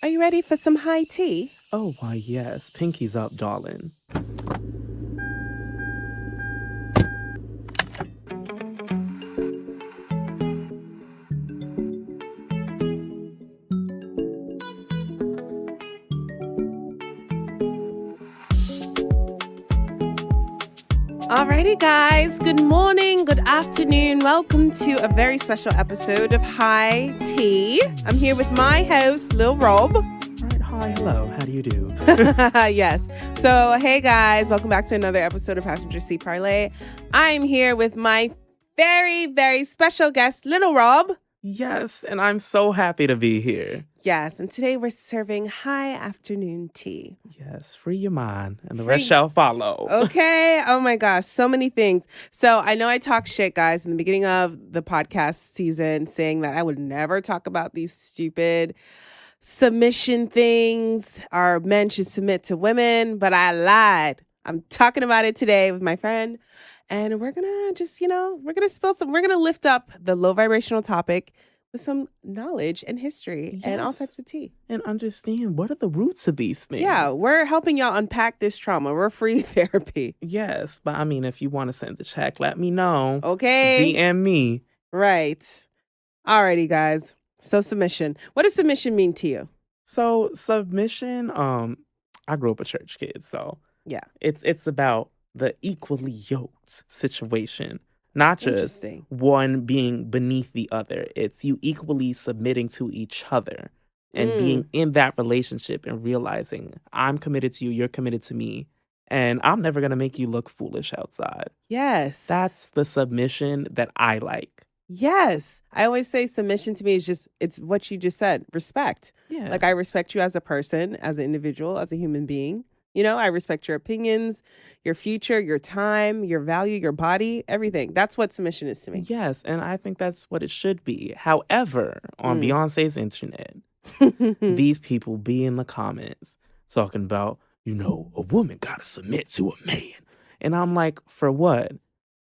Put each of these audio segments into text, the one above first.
Are you ready for some high tea? Oh, why, yes. Pinky's up, darling. Alrighty, guys. Good morning, good afternoon. Welcome to a very special episode of High Tea. I'm here with my host, Lil Rob. All right, hi, hello. How do you do? Yes. So, hey, guys. Welcome back to another episode of Passenger Seat Parlay. I'm here with my very, very special guest, Lil Rob. Yes, and I'm so happy to be here. Yes, and today we're serving high afternoon tea. Yes, free your mind, and the rest shall follow. Okay. Oh my gosh, so many things. So I know I talked shit, guys, in the beginning of the podcast season, saying that I would never talk about these stupid submission things. Our men should submit to women, but I lied. I'm talking about it today with my friend. And we're going to just, we're going to lift up the low vibrational topic with some knowledge and history and all types of tea. And understand what are the roots of these things. Yeah, we're helping y'all unpack this trauma. We're free therapy. Yes, but I mean, if you want to send the check, let me know. Okay. DM me. Right. Alrighty, guys. So submission. What does submission mean to you? So submission, I grew up a church kid, so yeah, it's about the equally yoked situation, not just one being beneath the other. It's you equally submitting to each other and being in that relationship and realizing I'm committed to you, you're committed to me, and I'm never going to make you look foolish outside. Yes. That's the submission that I like. Yes. I always say submission to me is it's what you just said, respect. Yeah. Like I respect you as a person, as an individual, as a human being. You know, I respect your opinions, your future, your time, your value, your body, everything. That's what submission is to me. Yes, and I think that's what it should be. However, on Beyonce's internet, these people be in the comments talking about, a woman got to submit to a man. And I'm like, for what?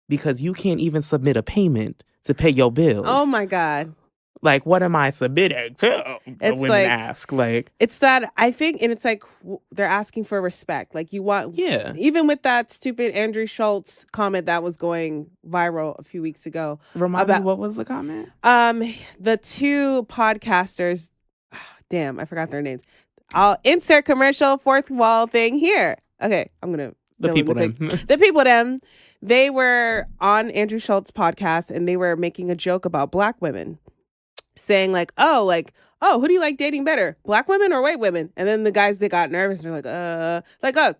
Because you can't even submit a payment to pay your bills. Oh, my God. Like, what am I submitting to? Women ask. Like, it's that, I think, and it's like they're asking for respect. Like, you want, even with that stupid Andrew Schultz comment that was going viral a few weeks ago. Remind me, what was the comment? The two podcasters, damn, I forgot their names. I'll insert commercial fourth wall thing here. Okay, I'm going to. The people them. They were on Andrew Schultz's podcast and they were making a joke about Black women. Saying who do you like dating better, Black women or white women? And then the guys, they got nervous and they're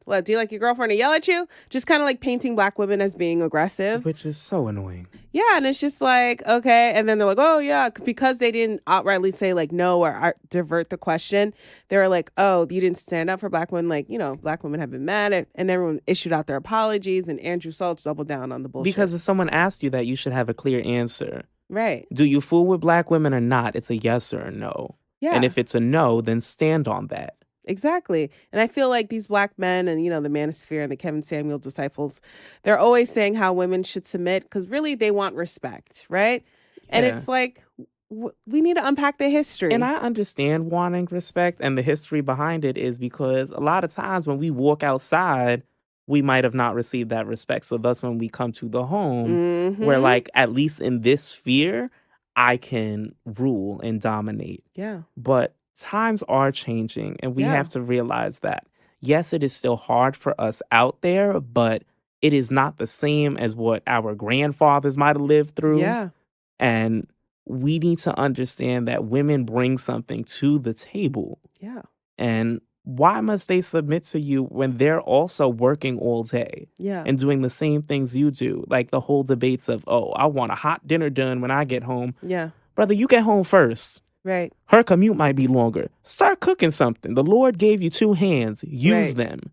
what, do you like your girlfriend to yell at you? Just kind of like painting Black women as being aggressive. Which is so annoying. Yeah, and it's just like, okay. And then they're like, oh yeah, because they didn't outrightly say like no or divert the question. They were like, oh, you didn't stand up for Black women. Like, Black women have been mad at, and everyone issued out their apologies and Andrew Schultz doubled down on the bullshit. Because if someone asked you that, you should have a clear answer. Right. Do you fool with Black women or not? It's a yes or a no. Yeah. And if it's a no, then stand on that. Exactly. And I feel like these Black men and, the Manosphere and the Kevin Samuel disciples, they're always saying how women should submit because really they want respect, right? Yeah. And it's like, we need to unpack the history. And I understand wanting respect, and the history behind it is because a lot of times when we walk outside, we might have not received that respect. So thus when we come to the home, where like, at least in this sphere, I can rule and dominate. Yeah. But times are changing, and we have to realize that. Yes, it is still hard for us out there, but it is not the same as what our grandfathers might have lived through. Yeah. And we need to understand that women bring something to the table. Yeah. And why must they submit to you when they're also working all day? Yeah. And doing the same things you do? Like the whole debates of, I want a hot dinner done when I get home. Yeah. Brother, you get home first. Right. Her commute might be longer. Start cooking something. The Lord gave you two hands. Use them.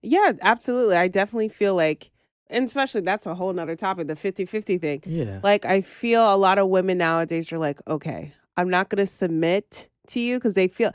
Yeah, absolutely. I definitely feel like, and especially that's a whole nother topic, the 50-50 thing. Yeah. Like I feel a lot of women nowadays are like, okay, I'm not going to submit to you because they feel,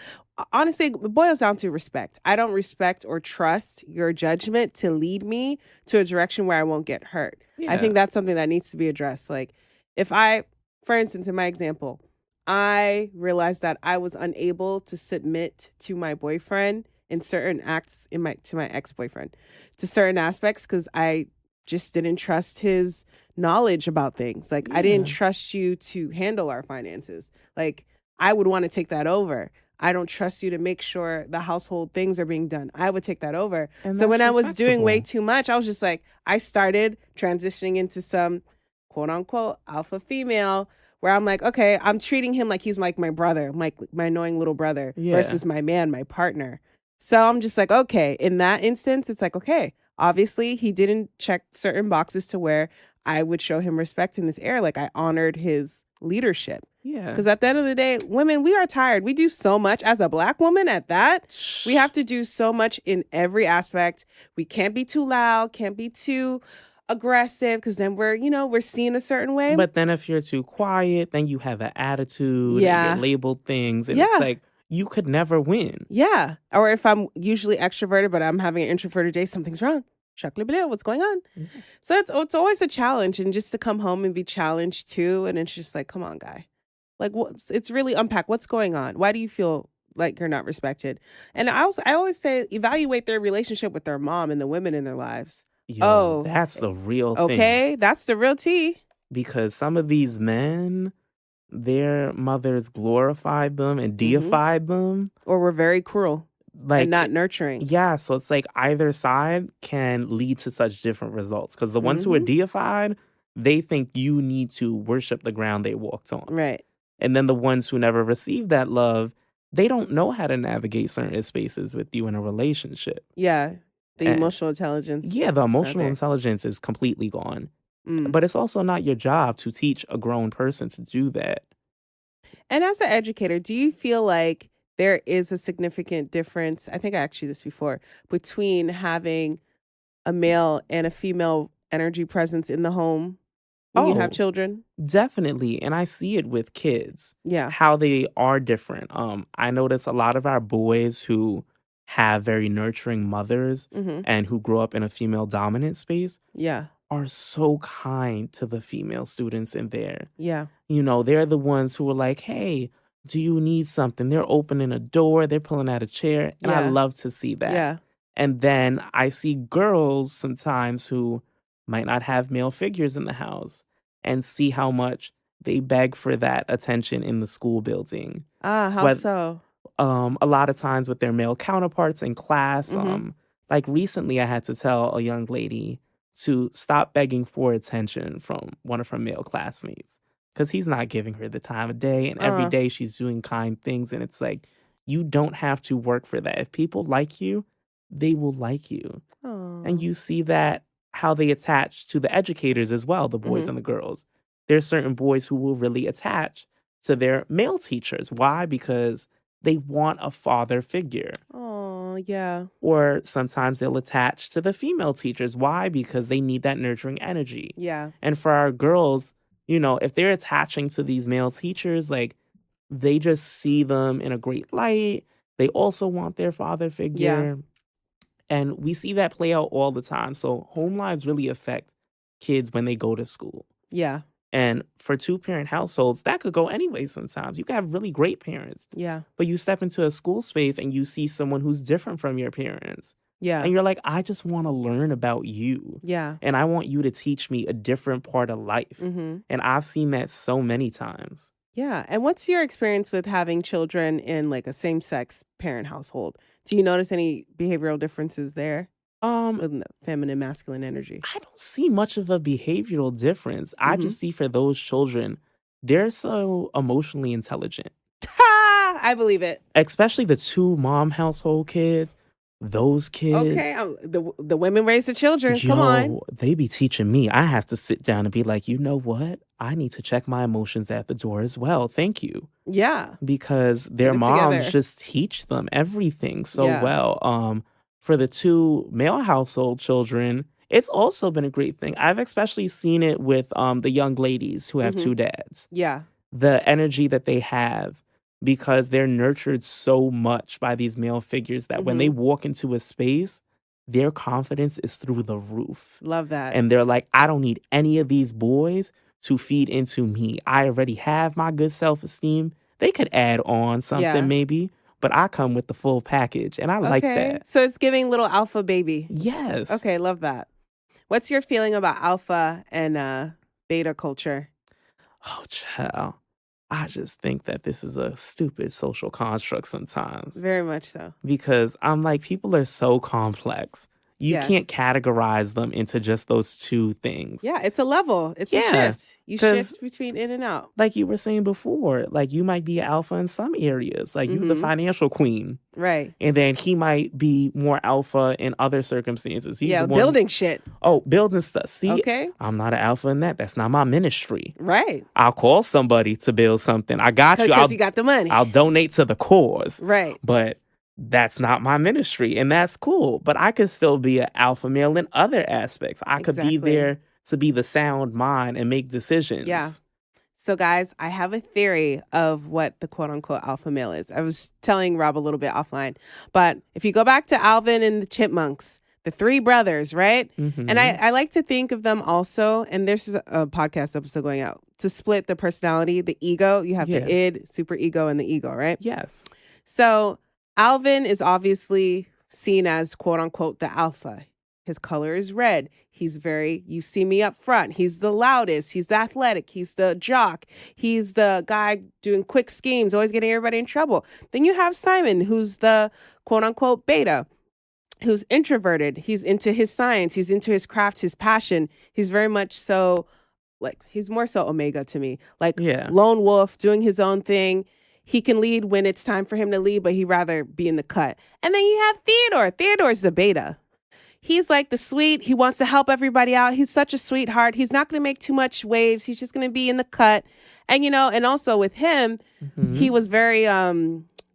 honestly, it boils down to respect. I don't respect or trust your judgment to lead me to a direction where I won't get hurt. Yeah. I think that's something that needs to be addressed. Like if I, for instance, in my example, I realized that I was unable to submit to my boyfriend in certain acts to my ex-boyfriend to certain aspects because I just didn't trust his knowledge about things. Like I didn't trust you to handle our finances. Like I would want to take that over. I don't trust you to make sure the household things are being done. I would take that over. And so when I that's was doing way respectable. too much, I was just like, I started transitioning into some quote unquote alpha female where I'm like, okay, I'm treating him like he's like my brother, like my annoying little brother Yeah. versus my man, my partner. So I'm just like, okay, in that instance, it's like, okay, obviously he didn't check certain boxes to where I would show him respect in this area. Like I honored his leadership. Yeah. Because at the end of the day, women, we are tired. We do so much as a Black woman at that. We have to do so much in every aspect. We can't be too loud, can't be too aggressive because then we're seen a certain way. But then if you're too quiet, then you have an attitude and Yeah. you're labeled things. And Yeah. it's like, you could never win. Yeah. Or if I'm usually extroverted, but I'm having an introverted day, something's wrong. What's going on? Mhm. So it's always a challenge. And just to come home and be challenged too. And it's just like, come on, guy. Like, it's really unpack. What's going on? Why do you feel like you're not respected? And I always say, evaluate their relationship with their mom and the women in their lives. Yo, that's the real thing. Okay, that's the real tea. Because some of these men, their mothers glorified them and deified them. Or were very cruel and not nurturing. Yeah, so it's like either side can lead to such different results. Because the ones who are deified, they think you need to worship the ground they walked on. Right. And then the ones who never received that love, they don't know how to navigate certain spaces with you in a relationship. Yeah. The emotional intelligence. Yeah, the emotional intelligence is completely gone. But it's also not your job to teach a grown person to do that. And as an educator, do you feel like there is a significant difference? I think I asked you this before, between having a male and a female energy presence in the home when you have children? Definitely. And I see it with kids. Yeah. How they are different. I notice a lot of our boys who have very nurturing mothers and who grow up in a female dominant space. Yeah. Are so kind to the female students in there. Yeah. You know, they're the ones who are like, hey, do you need something? They're opening a door, they're pulling out a chair. And I love to see that. Yeah. And then I see girls sometimes who might not have male figures in the house and see how much they beg for that attention in the school building. How so? A lot of times with their male counterparts in class. Like recently I had to tell a young lady to stop begging for attention from one of her male classmates because he's not giving her the time of day. And every day she's doing kind things. And it's like, you don't have to work for that. If people like you, they will like you. And you see that how they attach to the educators as well, the boys and the girls. There's certain boys who will really attach to their male teachers. Why? Because they want a father figure. Oh, yeah. Or sometimes they'll attach to the female teachers. Why? Because they need that nurturing energy. Yeah. And for our girls, you know, if they're attaching to these male teachers, like they just see them in a great light. They also want their father figure. Yeah. And we see that play out all the time. So home lives really affect kids when they go to school. Yeah. And for two-parent households, that could go anyway sometimes. You can have really great parents. Yeah. But you step into a school space and you see someone who's different from your parents. Yeah. And you're like, I just want to learn about you. Yeah. And I want you to teach me a different part of life. And I've seen that so many times. Yeah. And what's your experience with having children in like a same-sex parent household? Do you notice any behavioral differences there? In the feminine, masculine energy. I don't see much of a behavioral difference. I just see for those children, they're so emotionally intelligent. I believe it. Especially the two mom household kids. Those kids. Okay, the women raise the children. Come on. They be teaching me. I have to sit down and be like, you know what? I need to check my emotions at the door as well. Thank you. Yeah. Because their moms just teach them everything so well. For the two male household children, it's also been a great thing. I've especially seen it with the young ladies who have two dads. Yeah. The energy that they have because they're nurtured so much by these male figures that when they walk into a space, their confidence is through the roof. Love that. And they're like, I don't need any of these boys to feed into me. I already have my good self-esteem. They could add on something maybe, but I come with the full package, and I like that. So it's giving little alpha baby. Yes. Okay, love that. What's your feeling about alpha and beta culture? Oh, child. I just think that this is a stupid social construct sometimes. Very much so. Because I'm like, people are so complex. You can't categorize them into just those two things. Yeah, it's a level. It's a shift. You shift between in and out. Like you were saying before, like you might be alpha in some areas. Like you the financial queen. Right. And then he might be more alpha in other circumstances. He's building shit. Oh, building stuff. See, okay. I'm not an alpha in that. That's not my ministry. Right. I'll call somebody to build something. I got you. Because you got the money. I'll donate to the cause. Right. But that's not my ministry, and that's cool. But I could still be an alpha male in other aspects. I could be there to be the sound mind and make decisions. Yeah. So guys, I have a theory of what the quote unquote alpha male is. I was telling Rob a little bit offline, but if you go back to Alvin and the Chipmunks, the three brothers, right? Mm-hmm. And I like to think of them also, and there's a podcast episode going out, to split the personality, the ego. You have the id, super ego, and the ego, right? Yes. So Alvin is obviously seen as quote unquote the alpha. His color is red. He's you see me up front. He's the loudest. He's the athletic. He's the jock. He's the guy doing quick schemes, always getting everybody in trouble. Then you have Simon, who's the quote unquote beta, who's introverted. He's into his science. He's into his craft, his passion. He's very much so, like, he's more so Omega to me. Like, lone wolf, doing his own thing. He can lead when it's time for him to lead, but he'd rather be in the cut. And then you have Theodore. Theodore's the beta. He's like the sweet. He wants to help everybody out. He's such a sweetheart. He's not going to make too much waves. He's just going to be in the cut. And, and also with him, he was very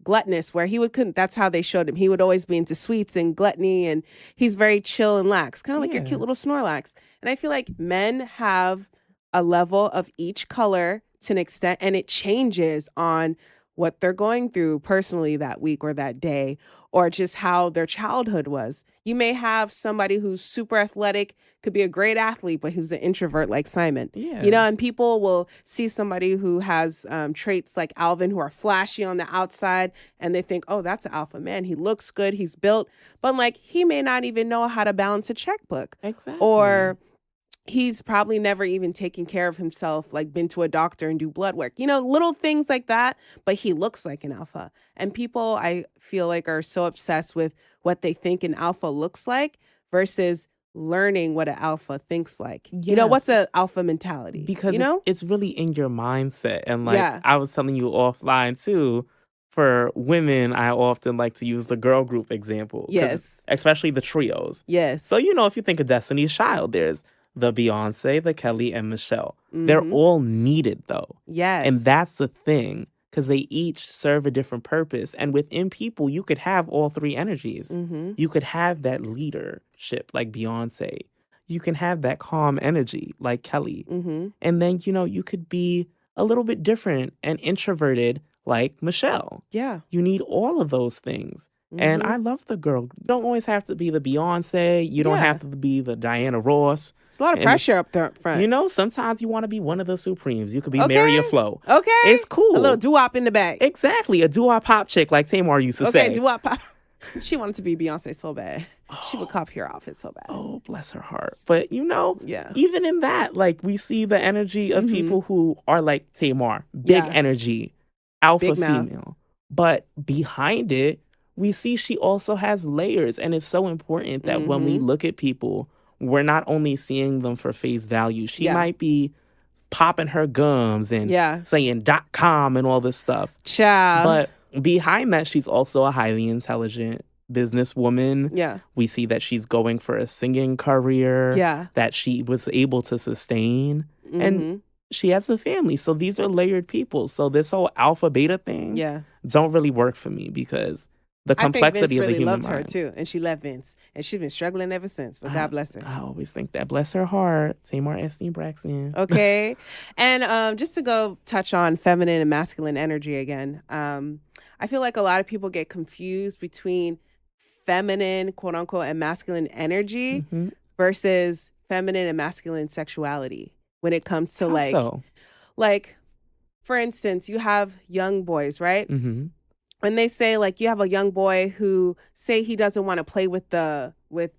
gluttonous, where that's how they showed him. He would always be into sweets and gluttony, and he's very chill and lax, kind of like your cute little Snorlax. And I feel like men have a level of each color to an extent, and it changes on what they're going through personally that week or that day, or just how their childhood was. You may have somebody who's super athletic, could be a great athlete, but who's an introvert like Simon. Yeah. And people will see somebody who has traits like Alvin, who are flashy on the outside, and they think, oh, that's an alpha man. He looks good. He's built. But like, he may not even know how to balance a checkbook. Exactly. Or he's probably never even taken care of himself, like been to a doctor and do blood work, little things like that. But he looks like an alpha. And people, I feel like, are so obsessed with what they think an alpha looks like versus learning what an alpha thinks like. Yes. What's an alpha mentality? Because it's really in your mindset. And like I was telling you offline too, for women, I often like to use the girl group example. Yes. Especially the trios. Yes. So, if you think of Destiny's Child, there's the Beyonce, the Kelly, and Michelle. They're all needed, though. Yes. And that's the thing, because they each serve a different purpose. And within people, you could have all three energies. You could have that leadership like Beyonce. You can have that calm energy like Kelly. And then, you could be a little bit different and introverted like Michelle. Yeah. You need all of those things. And I love the girl. You don't always have to be the Beyonce. You don't have to be the Diana Ross. It's a lot of pressure up there front. Sometimes you want to be one of the Supremes. You could be Mary Flo. Okay. It's cool. A little doo-wop in the back. Exactly. A doo-wop pop chick like Tamar used to say. Okay, doo-wop pop. She wanted to be Beyonce so bad. She would cop her outfit so bad. Oh, bless her heart. But, even in that, like, we see the energy of people who are like Tamar. Big energy. Alpha Big female. mouth. But behind it, we see she also has layers. And it's so important that when we look at people, we're not only seeing them for face value. She might be popping her gums and saying .com and all this stuff. Child. But behind that, she's also a highly intelligent businesswoman. Yeah. We see that she's going for a singing career that she was able to sustain. And she has a family. So these are layered people. So this whole alpha beta thing don't really work for me, because the complexity of the human loved mind. her too, and she left Vince, and she's been struggling ever since. But God bless her. I always think that. Bless her heart, Tamar Epstein Braxton. Okay, and just to go touch on feminine and masculine energy again, I feel like a lot of people get confused between feminine, quote unquote, and masculine energy versus feminine and masculine sexuality. when it comes to How so? like, for instance, you have young boys, right? Mm-hmm. When they say like you have a young boy who say he doesn't want to play with the what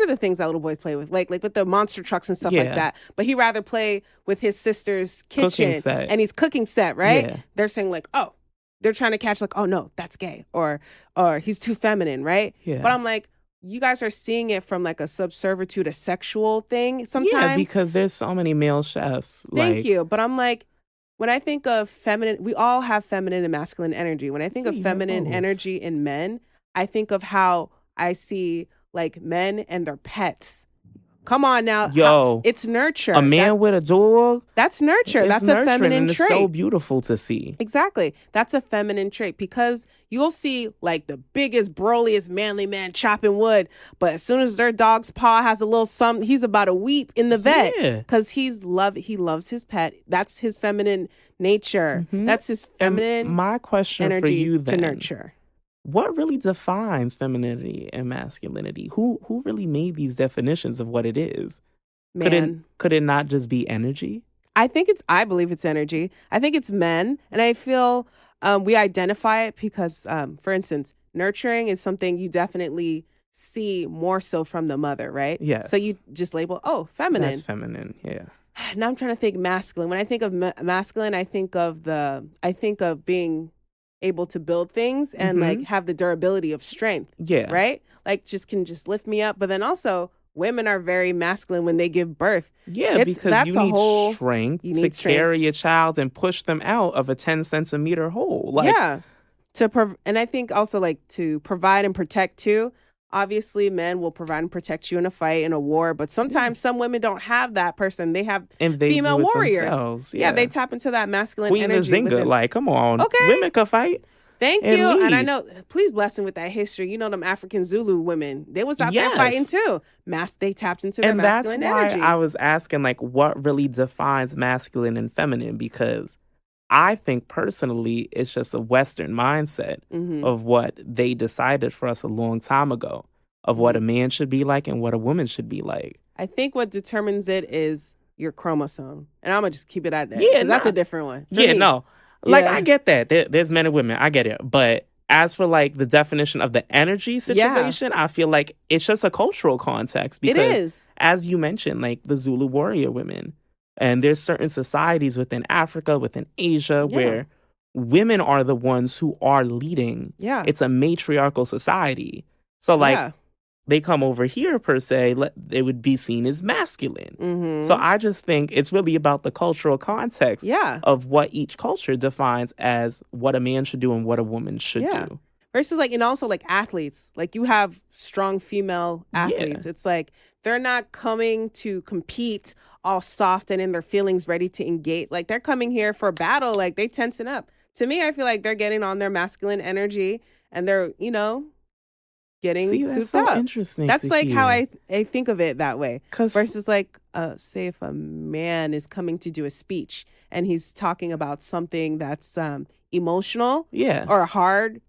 are the things that little boys play with? Like with the monster trucks and stuff like that. But he rather play with his sister's kitchen and he's cooking set, right? Yeah. They're saying like, oh, they're trying to catch like, oh no, that's gay, or he's too feminine, right? Yeah. But I'm like, you guys are seeing it from like a subservitude, a sexual thing sometimes. Yeah, because there's so many male chefs. Thank you. But I'm like, when I think of feminine, we all have feminine and masculine energy. When I think of feminine energy in men, I think of how I see like men and their pets. Come on now. Yo. It's nurture. A man with a dog. That's nurture. That's a feminine and trait. It's so beautiful to see. Exactly. That's a feminine trait because you'll see like the biggest, broliest, manly man chopping wood. But as soon as their dog's paw has a little something, he's about to weep in the vet because he loves his pet. That's his feminine nature. Mm-hmm. That's his feminine and my question energy for you then, to nurture. What really defines femininity and masculinity? Who really made these definitions of what it is? Man. Could it not just be energy? I believe it's energy. I think it's men. And I feel we identify it because, for instance, nurturing is something you definitely see more so from the mother, right? Yes. So you just label, feminine. That's feminine, yeah. Now I'm trying to think masculine. When I think of masculine, I think of being able to build things and like have the durability of strength. Yeah. Right? Like can lift me up. But then also women are very masculine when they give birth. Yeah, because you need strength to carry a child and push them out of a 10-centimeter hole. And I think also like to provide and protect too. Obviously, men will provide and protect you in a fight, in a war, but sometimes some women don't have that person. They have female warriors. Themselves. Yeah, they tap into that masculine Queen energy. Queen Nzinga, like, come on. Okay. Women can fight. Thank you. Lead. And I know, please bless him with that history. You know, them African Zulu women, they was out there fighting too. They tapped into their masculine energy. And that's why I was asking, like, what really defines masculine and feminine? Because I think personally, it's just a Western mindset of what they decided for us a long time ago of what a man should be like and what a woman should be like. I think what determines it is your chromosome. And I'm going to just keep it at that. Yeah, that's a different one. Like, I get that. There's men and women. I get it. But as for, like, the definition of the energy situation, I feel like it's just a cultural context. Because, it is. As you mentioned, like, the Zulu warrior women. And there's certain societies within Africa, within Asia, where women are the ones who are leading. Yeah. It's a matriarchal society. So, like, they come over here, per se, they would be seen as masculine. So I just think it's really about the cultural context of what each culture defines as what a man should do and what a woman should do. Versus, like, and also, like, athletes. Like, you have strong female athletes. It's like, they're not coming to compete all soft and in their feelings, ready to engage. Like, they're coming here for battle. Like, they tensing up. To me, I feel like they're getting on their masculine energy and they're, getting souped up. Interesting. That's like how I think of it that way. Versus like, say if a man is coming to do a speech and he's talking about something that's emotional or hard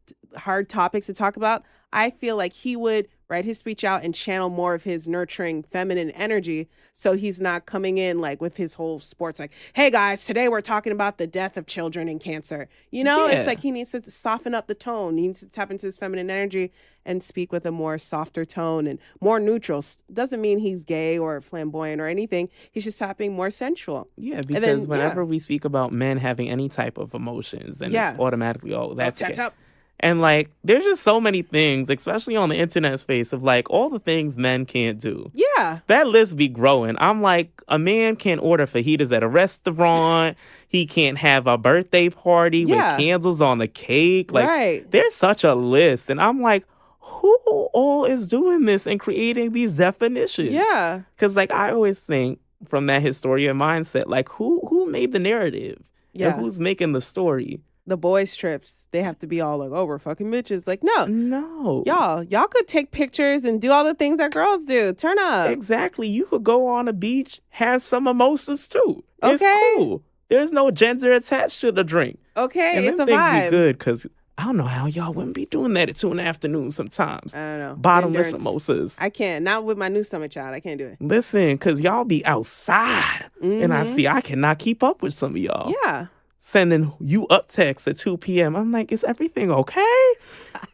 topics to talk about, I feel like he would write his speech out and channel more of his nurturing feminine energy. So he's not coming in like with his whole sports, like, hey guys, today we're talking about the death of children and cancer. It's like he needs to soften up the tone. He needs to tap into his feminine energy and speak with a more softer tone and more neutral. Doesn't mean he's gay or flamboyant or anything. He's just tapping more sensual. Yeah, because whenever we speak about men having any type of emotions, then it's automatically, that's gay. And, like, there's just so many things, especially on the internet space, of, like, all the things men can't do. Yeah. That list be growing. I'm like, a man can't order fajitas at a restaurant. He can't have a birthday party with candles on the cake. Like, there's such a list. And I'm like, who all is doing this and creating these definitions? Yeah. Because, like, I always think from that historian mindset, like, who made the narrative? Yeah. And who's making the story? The boys' trips, they have to be all like, oh, we're fucking bitches. Like, no. Y'all could take pictures and do all the things that girls do. Turn up. Exactly. You could go on a beach, have some mimosas too. It's cool. There's no gender attached to the drink. Okay, and it's a things vibe. Be good because I don't know how y'all wouldn't be doing that at 2 in the afternoon sometimes. I don't know. Bottomless mimosas. I can't. Not with my new stomach, child. I can't do it. Listen, because y'all be outside. And I cannot keep up with some of y'all. Yeah. Sending you up texts at 2 p.m. I'm like, is everything okay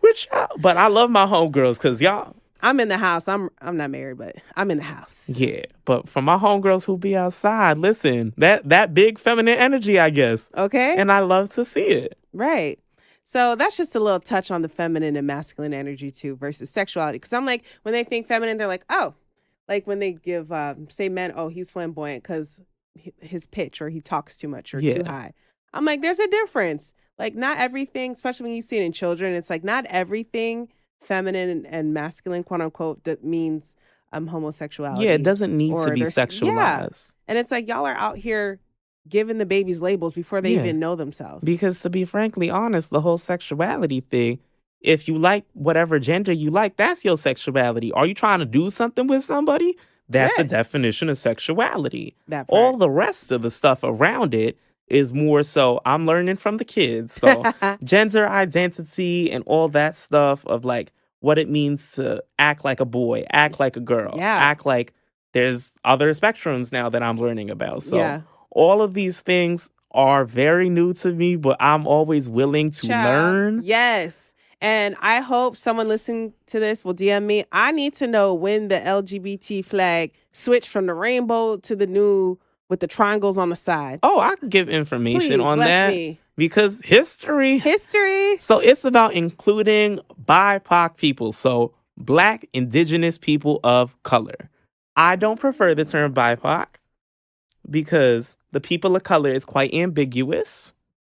with y'all? But I love my homegirls because y'all. I'm in the house. I'm not married, but I'm in the house. Yeah, but for my homegirls who be outside, listen, that big feminine energy, I guess. Okay. And I love to see it. Right. So that's just a little touch on the feminine and masculine energy too versus sexuality. Because I'm like, when they think feminine, they're like, oh, like when they give, say men, oh, he's flamboyant because his pitch or he talks too much or too high. I'm like, there's a difference. Like not everything, especially when you see it in children, it's like not everything feminine and masculine, quote unquote, that means homosexuality. Yeah, it doesn't need to be sexualized. Yeah. And it's like y'all are out here giving the babies labels before they even know themselves. Because to be frankly honest, the whole sexuality thing, if you like whatever gender you like, that's your sexuality. Are you trying to do something with somebody? That's the definition of sexuality. All the rest of the stuff around it is more so I'm learning from the kids. So gender identity and all that stuff of like what it means to act like a boy, act like a girl, act like there's other spectrums now that I'm learning about. So all of these things are very new to me, but I'm always willing to learn. Yes. And I hope someone listening to this will DM me. I need to know when the LGBT flag switched from the rainbow to the new with the triangles on the side. Oh, I can give information on that. Me. Because history. So it's about including BIPOC people. So Black, Indigenous people of color. I don't prefer the term BIPOC because the people of color is quite ambiguous.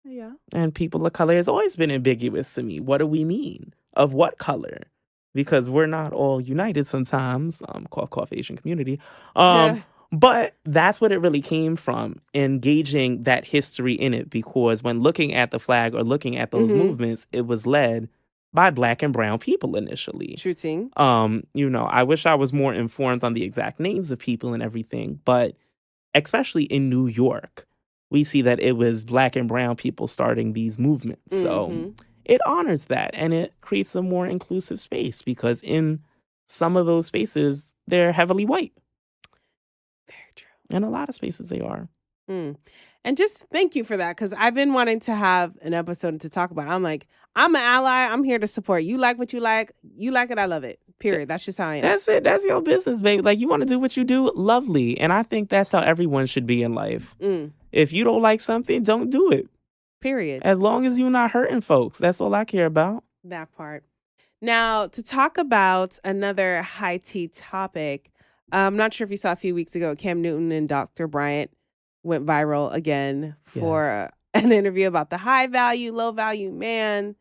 Yeah. And people of color has always been ambiguous to me. What do we mean? Of what color? Because we're not all united sometimes. Cough Asian community. But that's what it really came from, engaging that history in it, because when looking at the flag or looking at those movements, it was led by Black and brown people initially. Shooting. I wish I was more informed on the exact names of people and everything, but especially in New York, we see that it was Black and brown people starting these movements. So it honors that and it creates a more inclusive space because in some of those spaces, they're heavily white. Very true. In a lot of spaces they are. And just thank you for that, because I've been wanting to have an episode to talk about it. I'm like, I'm an ally. I'm here to support. You like what you like. You like it. I love it. Period. That's just how I am. That's it. That's your business, baby. Like, you want to do what you do, lovely. And I think that's how everyone should be in life. If you don't like something, don't do it. Period. As long as you're not hurting folks. That's all I care about. That part. Now, to talk about another high tea topic, I'm not sure if you saw a few weeks ago, Cam Newton and Dr. Bryant went viral again for an interview about the high value, low value man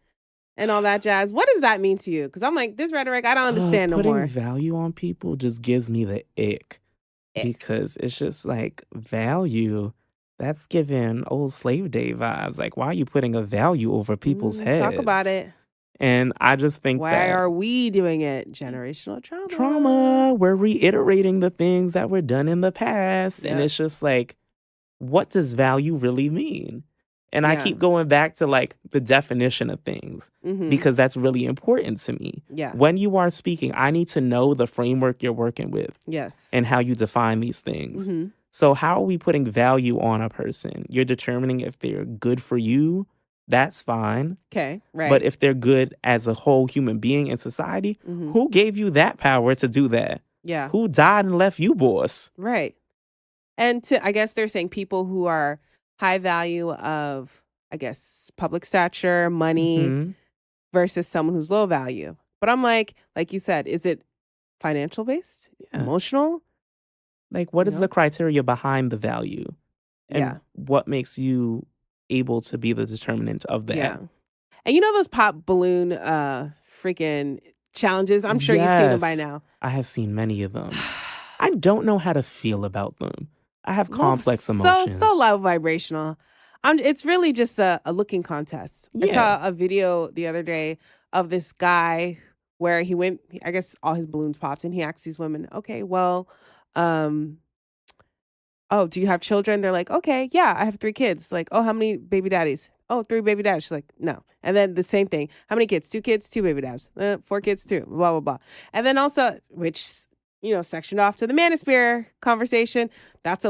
and all that jazz. What does that mean to you? Because I'm like, this rhetoric, I don't understand no more. Putting value on people just gives me the ick. Because it's just like value. That's giving old slave day vibes. Like, why are you putting a value over people's heads? Talk about it. And I just think why are we doing it? Generational trauma. Trauma. We're reiterating the things that were done in the past. And it's just like, what does value really mean? And I keep going back to like the definition of things because that's really important to me. Yeah. When you are speaking, I need to know the framework you're working with. Yes. And how you define these things. So how are we putting value on a person? You're determining if they're good for you. That's fine. Okay, right. But if they're good as a whole human being in society, who gave you that power to do that? Yeah. Who died and left you, boss? Right. And I guess they're saying people who are high value of, I guess, public stature, money versus someone who's low value. But I'm like you said, is it financial based? Emotional? Like, what is the criteria behind the value? And what makes you able to be the determinant of that? Yeah. And you know those pop balloon freaking challenges? I'm sure you've seen them by now. I have seen many of them. I don't know how to feel about them. I have complex emotions. So low vibrational. It's really just a looking contest. I saw a video the other day of this guy where he went, I guess all his balloons popped, and he asked these women, okay, well, oh, do you have children? They're like, okay, yeah, I have 3 kids. Like, oh, how many baby daddies? Oh, 3 baby dads. She's like, no. And then the same thing. How many kids? 2 kids, 2 baby dads. 4 kids, 2. Blah, blah, blah. And then also, which, sectioned off to the manosphere conversation. That's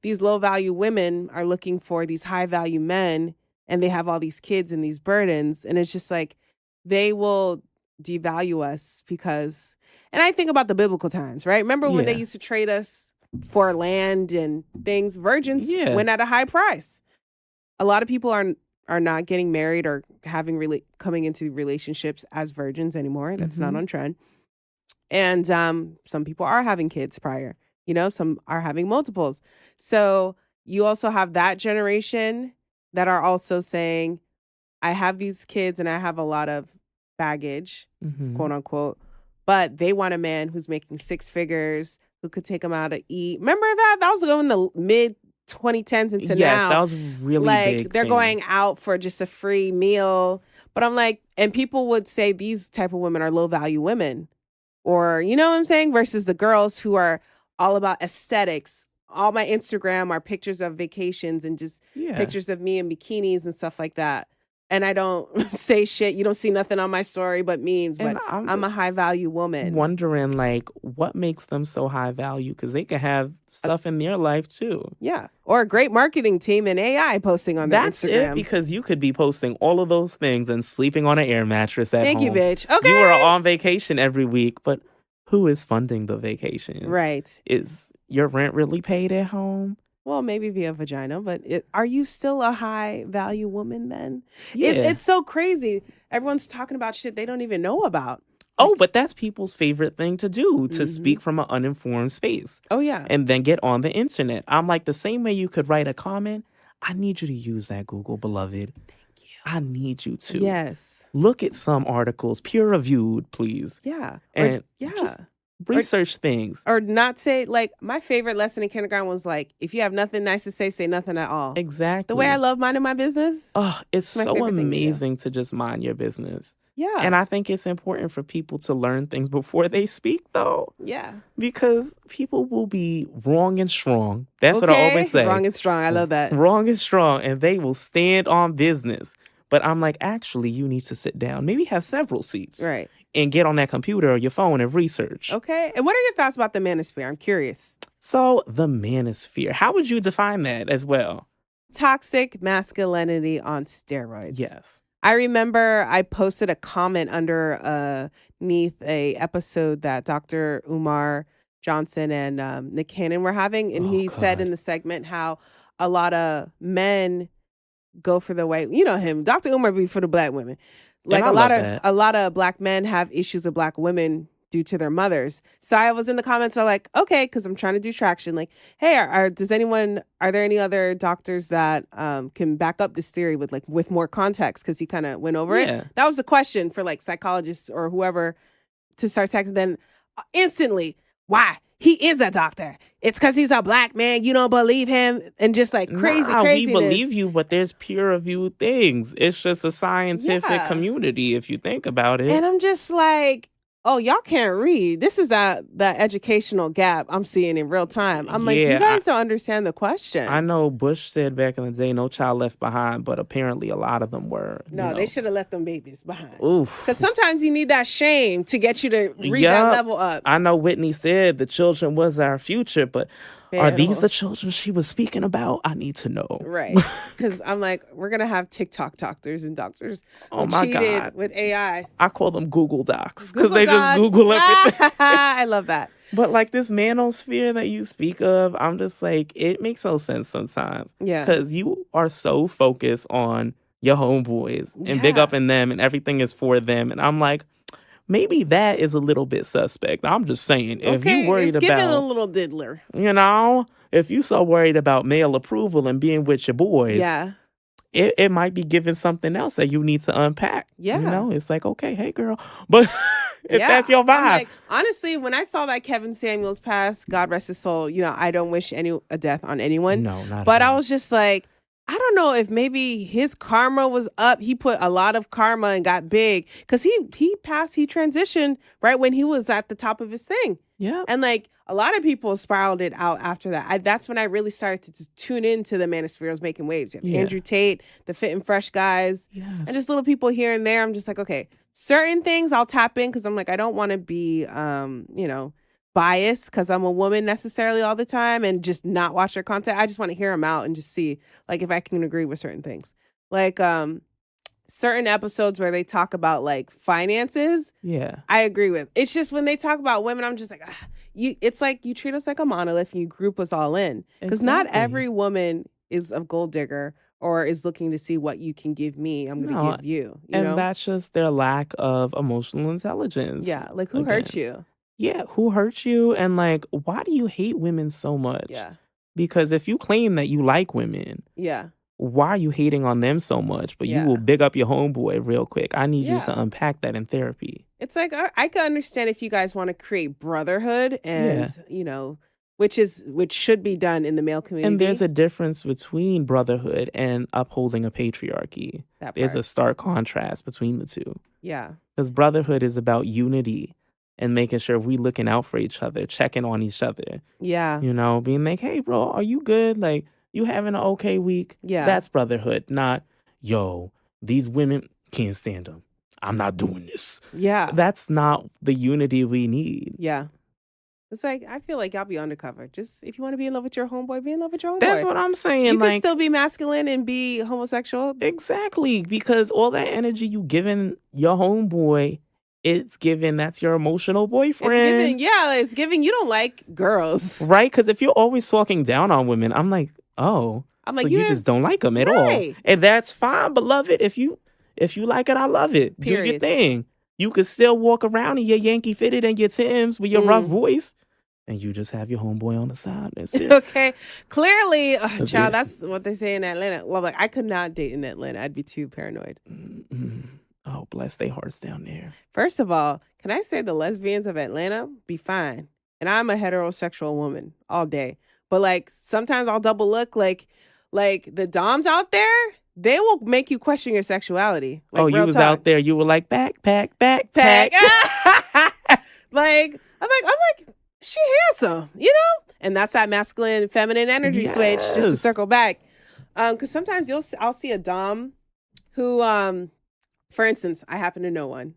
these low value women are looking for these high value men, and they have all these kids and these burdens. And it's just like, they will devalue us because, and I think about the biblical times, right? Remember when they used to trade us for land and things? Virgins went at a high price. A lot of people are not getting married or coming into relationships as virgins anymore. That's not on trend. And some people are having kids prior. Some are having multiples. So you also have that generation that are also saying, I have these kids and I have a lot of baggage, quote unquote, but they want a man who's making 6 figures, who could take them out to eat. Remember that? That was in the mid 2010s into now. Yes, that was really big. They're going out for just a free meal. But I'm like, and people would say these type of women are low value women, or you know what I'm saying? Versus the girls who are all about aesthetics. All my Instagram are pictures of vacations and just pictures of me in bikinis and stuff like that. And I don't say shit. You don't see nothing on my story but memes. But I'm a high value woman. Wondering what makes them so high value? Because they can have stuff in their life too. Yeah. Or a great marketing team and AI posting on their Instagram. That's it, because you could be posting all of those things and sleeping on an air mattress at home. Thank you, bitch. Okay. You are on vacation every week, but who is funding the vacations? Right. Is your rent really paid at home? Well, maybe via vagina, but are you still a high value woman then? Yeah. It's so crazy. Everyone's talking about shit they don't even know about. Oh, but that's people's favorite thing to do, to speak from an uninformed space. Oh, yeah. And then get on the internet. I'm like, the same way you could write a comment, I need you to use that, Google, beloved. Thank you. I need you to. Yes. Look at some articles, peer reviewed, please. Yeah. And just research things. Or not say, my favorite lesson in kindergarten was if you have nothing nice to say nothing at all. Exactly. The way I love minding my business. Oh, it's so amazing to just mind your business. Yeah. And I think it's important for people to learn things before they speak, though. Yeah. Because people will be wrong and strong. That's what I always say. Wrong and strong. I love that. Wrong and strong. And they will stand on business. But I'm like, actually, you need to sit down. Maybe have several seats. Right. And get on that computer or your phone and research. Okay. And what are your thoughts about the manosphere? I'm curious. So the manosphere, how would you define that as well? Toxic masculinity on steroids. Yes. I remember I posted a comment underneath a episode that Dr. Umar Johnson and Nick Cannon were having. And he said in the segment how a lot of men go for the white, him, Dr. Umar be for the black women. A lot of black men have issues with black women due to their mothers. So I was in the comments, okay, because I'm trying to do traction. Hey, are there any other doctors that can back up this theory with more context? Because he kind of went over it. That was the question for psychologists or whoever to start texting. Then instantly, why? He is a doctor. It's because he's a black man. You don't believe him. And just craziness. We believe you, but there's peer-reviewed things. It's just a scientific community if you think about it. And I'm just oh, y'all can't read. This is that educational gap I'm seeing in real time. I'm you guys don't understand the question. I know Bush said back in the day, no child left behind, but apparently a lot of them were. No, they should have left them babies behind. Oof. Because sometimes you need that shame to get you to read that level up. I know Whitney said the children was our future, but are these the children she was speaking about? I need to know. Right. Because I'm we're going to have TikTok doctors and doctors cheated God. With AI. I call them Google Docs because they just Google everything. I love that. But this manosphere that you speak of, I'm just it makes no sense sometimes. Yeah. Because you are so focused on your homeboys and big up in them and everything is for them. And I'm maybe that is a little bit suspect. I'm just saying, if you worried it's about giving a little diddler, if you so worried about male approval and being with your boys, it might be giving something else that you need to unpack. Yeah, it's okay, hey girl, but if that's your vibe. Honestly, when I saw that Kevin Samuels pass, God rest his soul, I don't wish a death on anyone. No, not. But I was just I don't know if maybe his karma was up. He put a lot of karma and got big because he transitioned right when he was at the top of his thing. Yeah. And like a lot of people spiraled it out after that. That's when I really started to tune into the manospheres making waves. You have Andrew Tate, the Fit and Fresh guys, and just little people here and there. I'm just like, okay, certain things I'll tap in because I'm like, I don't want to be, biased because I'm a woman necessarily all the time and just not watch their content. I just want to hear them out and just see like if I can agree with certain things. Like certain episodes where they talk about like finances. Yeah. I agree with. It's just when they talk about women, I'm just like, it's like you treat us like a monolith and you group us all in. Because not every woman is a gold digger or is looking to see what you can give me. I'm going to give you. You know? That's just their lack of emotional intelligence. Yeah. Like who hurt you? Yeah. Who hurt you? And like, why do you hate women so much? Yeah. Because if you claim that you like women. Yeah. Why are you hating on them so much? But you will big up your homeboy real quick. I need you to unpack that in therapy. It's like, I can understand if you guys want to create brotherhood and, which should be done in the male community. And there's a difference between brotherhood and upholding a patriarchy. There's a stark contrast between the two. Yeah. Because brotherhood is about unity and making sure we looking out for each other, checking on each other. Yeah. Being like, hey, bro, are you good? Like, you having an okay week? Yeah. That's brotherhood, not, yo, these women can't stand them. I'm not doing this. Yeah. That's not the unity we need. Yeah. It's like, I feel like y'all be undercover. Just if you want to be in love with your homeboy, be in love with your homeboy. That's what I'm saying. You can still be masculine and be homosexual. Exactly. Because all that energy you giving your homeboy, it's giving that's your emotional boyfriend. It's giving you don't like girls. Right? Because if you're always talking down on women, I'm like, oh. I'm like, you just don't like them at all. And that's fine, beloved. If you like it, I love it. Period. Do your thing. You could still walk around in your Yankee fitted and your Timbs with your rough voice. And you just have your homeboy on the side. That's it. Okay. Clearly, child, that's what they say in Atlanta. Well, like, I could not date in Atlanta. I'd be too paranoid. Mm-hmm. Oh, bless their hearts down there. First of all, can I say the lesbians of Atlanta be fine? And I'm a heterosexual woman all day. But, like, sometimes I'll double look. Like the doms out there, they will make you question your sexuality. Like, you was out there. You were like, backpack. Like, I'm like, she handsome, And that's that masculine, feminine energy switch, just to circle back. Because sometimes I'll see a dom who, for instance, I happen to know one.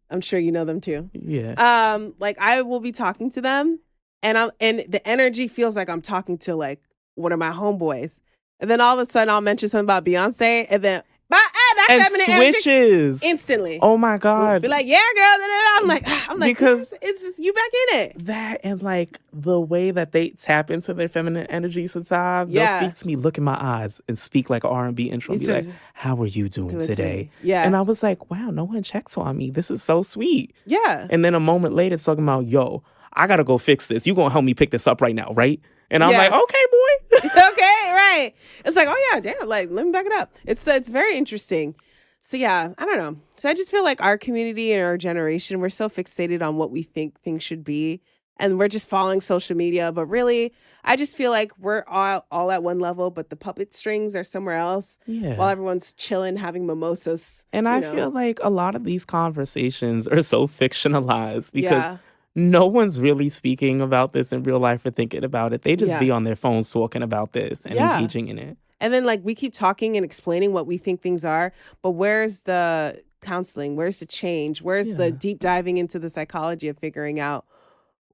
I'm sure you know them too. Yeah. Like I will be talking to them, and the energy feels like I'm talking to like one of my homeboys, and then all of a sudden I'll mention something about Beyonce, and then that feminine switches instantly. Oh my God! Be like, yeah, girl. I'm like, because it's just you back in it. That and like the way that they tap into their feminine energy sometimes. They'll speak to me, look in my eyes, and speak like R&B intro. And be like, how are you doing today? Yeah. And I was like, wow, no one checks on me. This is so sweet. Yeah. And then a moment later, it's talking about, yo, I gotta go fix this. You gonna help me pick this up right now, right? And I'm like, okay, boy. Okay, right. It's like, oh yeah, damn. Like, let me back it up. It's very interesting. So yeah, I don't know. So I just feel like our community and our generation, we're so fixated on what we think things should be. And we're just following social media. But really, I just feel like we're all at one level, but the puppet strings are somewhere else. Yeah. While everyone's chilling, having mimosas. And I feel like a lot of these conversations are so fictionalized because no one's really speaking about this in real life or thinking about it. They just be on their phones talking about this and engaging in it. And then, like, we keep talking and explaining what we think things are, but where's the counseling? Where's the change? Where's the deep diving into the psychology of figuring out,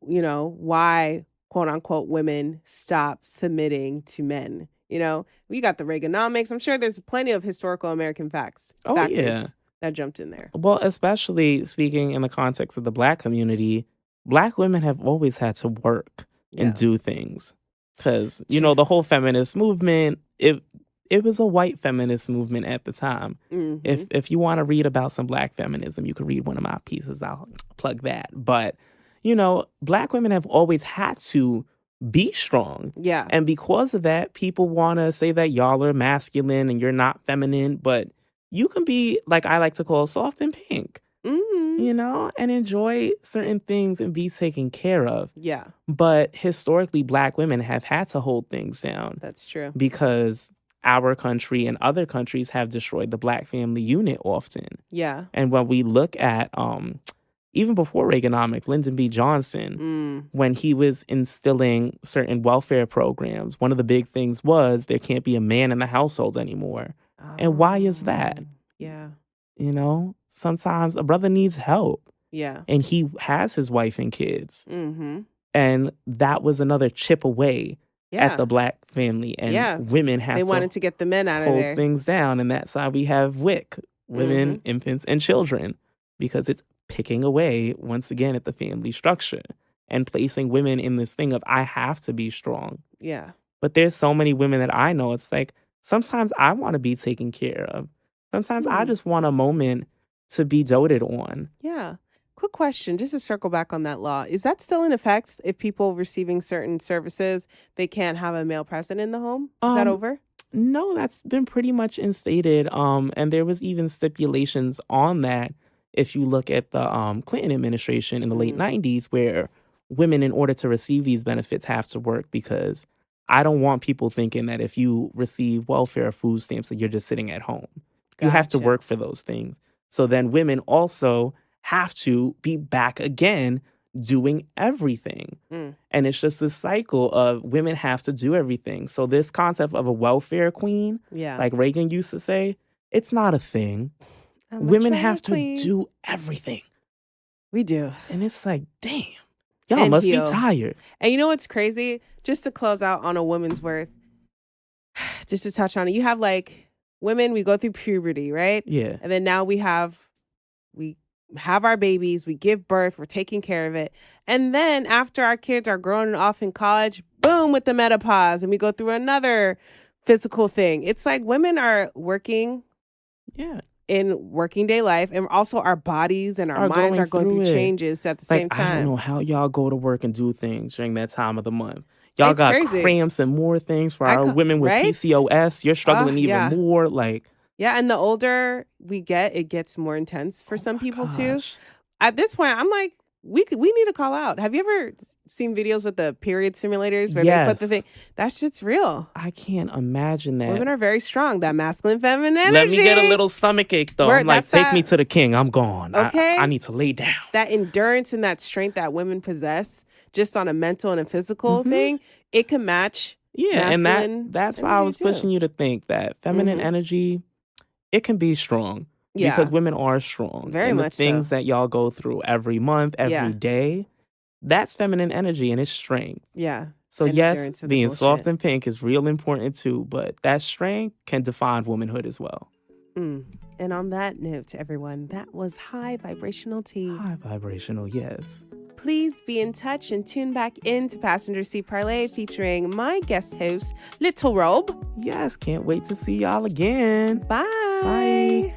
why, quote unquote, women stop submitting to men? We got the Reaganomics. I'm sure there's plenty of historical American factors that jumped in there. Well, especially speaking in the context of the Black community, Black women have always had to work and do things. Because, the whole feminist movement, it was a white feminist movement at the time. Mm-hmm. If you want to read about some Black feminism, you can read one of my pieces. I'll plug that. But, Black women have always had to be strong. Yeah. And because of that, people want to say that y'all are masculine and you're not feminine. But you can be, like I like to call, soft and pink. Mm-hmm. And enjoy certain things and be taken care of. Yeah. But historically, Black women have had to hold things down. That's true. Because our country and other countries have destroyed the Black family unit often. Yeah. And when we look at even before Reaganomics, Lyndon B. Johnson, when he was instilling certain welfare programs, one of the big things was there can't be a man in the household anymore. And why is that? Yeah. You know, sometimes a brother needs help. Yeah. And he has his wife and kids. Mm-hmm. And that was another chip away at the Black family. And women have they wanted to get the men out of there. Hold things down. And that's why we have WIC, women, infants, and children. Because it's picking away, once again, at the family structure. And placing women in this thing of, I have to be strong. Yeah. But there's so many women that I know, it's like, sometimes I want to be taken care of. Sometimes I just want a moment to be doted on. Yeah. Quick question, just to circle back on that law. Is that still in effect if people receiving certain services, they can't have a male present in the home? Is that over? No, that's been pretty much instated. And there was even stipulations on that if you look at the Clinton administration in the late 90s, where women, in order to receive these benefits, have to work, because I don't want people thinking that if you receive welfare or food stamps that you're just sitting at home. You have to work for those things. So then women also have to be back again doing everything. And it's just this cycle of women have to do everything. So this concept of a welfare queen, like Reagan used to say, it's not a thing. Women have to do everything. We do. And it's like, damn, y'all must be tired. And you know what's crazy? Just to close out on a woman's worth, just to touch on it, you have like women, we go through puberty, right? Yeah. And then now we have our babies, we give birth, we're taking care of it. And then after our kids are grown and off in college, boom, with the menopause, and we go through another physical thing. It's like women are working in working day life, and also our bodies and our minds are going through changes at the same time. I don't know how y'all go to work and do things during that time of the month. Y'all got cramps and more things for our women with PCOS. You're struggling even more. Yeah, and the older we get, it gets more intense for some people too. At this point, I'm like, we need to call out. Have you ever seen videos with the period simulators where they put the thing? That shit's real. I can't imagine that. Women are very strong. That masculine, feminine energy. Let me get a little stomach ache though. I'm like, take me to the king. I'm gone. Okay. I need to lay down. That endurance and that strength that women possess, just on a mental and a physical thing, it can match. Yeah, and that's why I was pushing you to think that feminine energy, it can be strong. Yeah. Because women are strong. Very much so. The things that y'all go through every month, every day, that's feminine energy and it's strength. Yeah. So yes, being soft and pink is real important too, but that strength can define womanhood as well. And on that note, everyone, that was High Vibrational Tea. High Vibrational, yes. Please be in touch and tune back in to Passenger Seat Parlay featuring my guest host, Lil Rob. Yes, can't wait to see y'all again. Bye. Bye.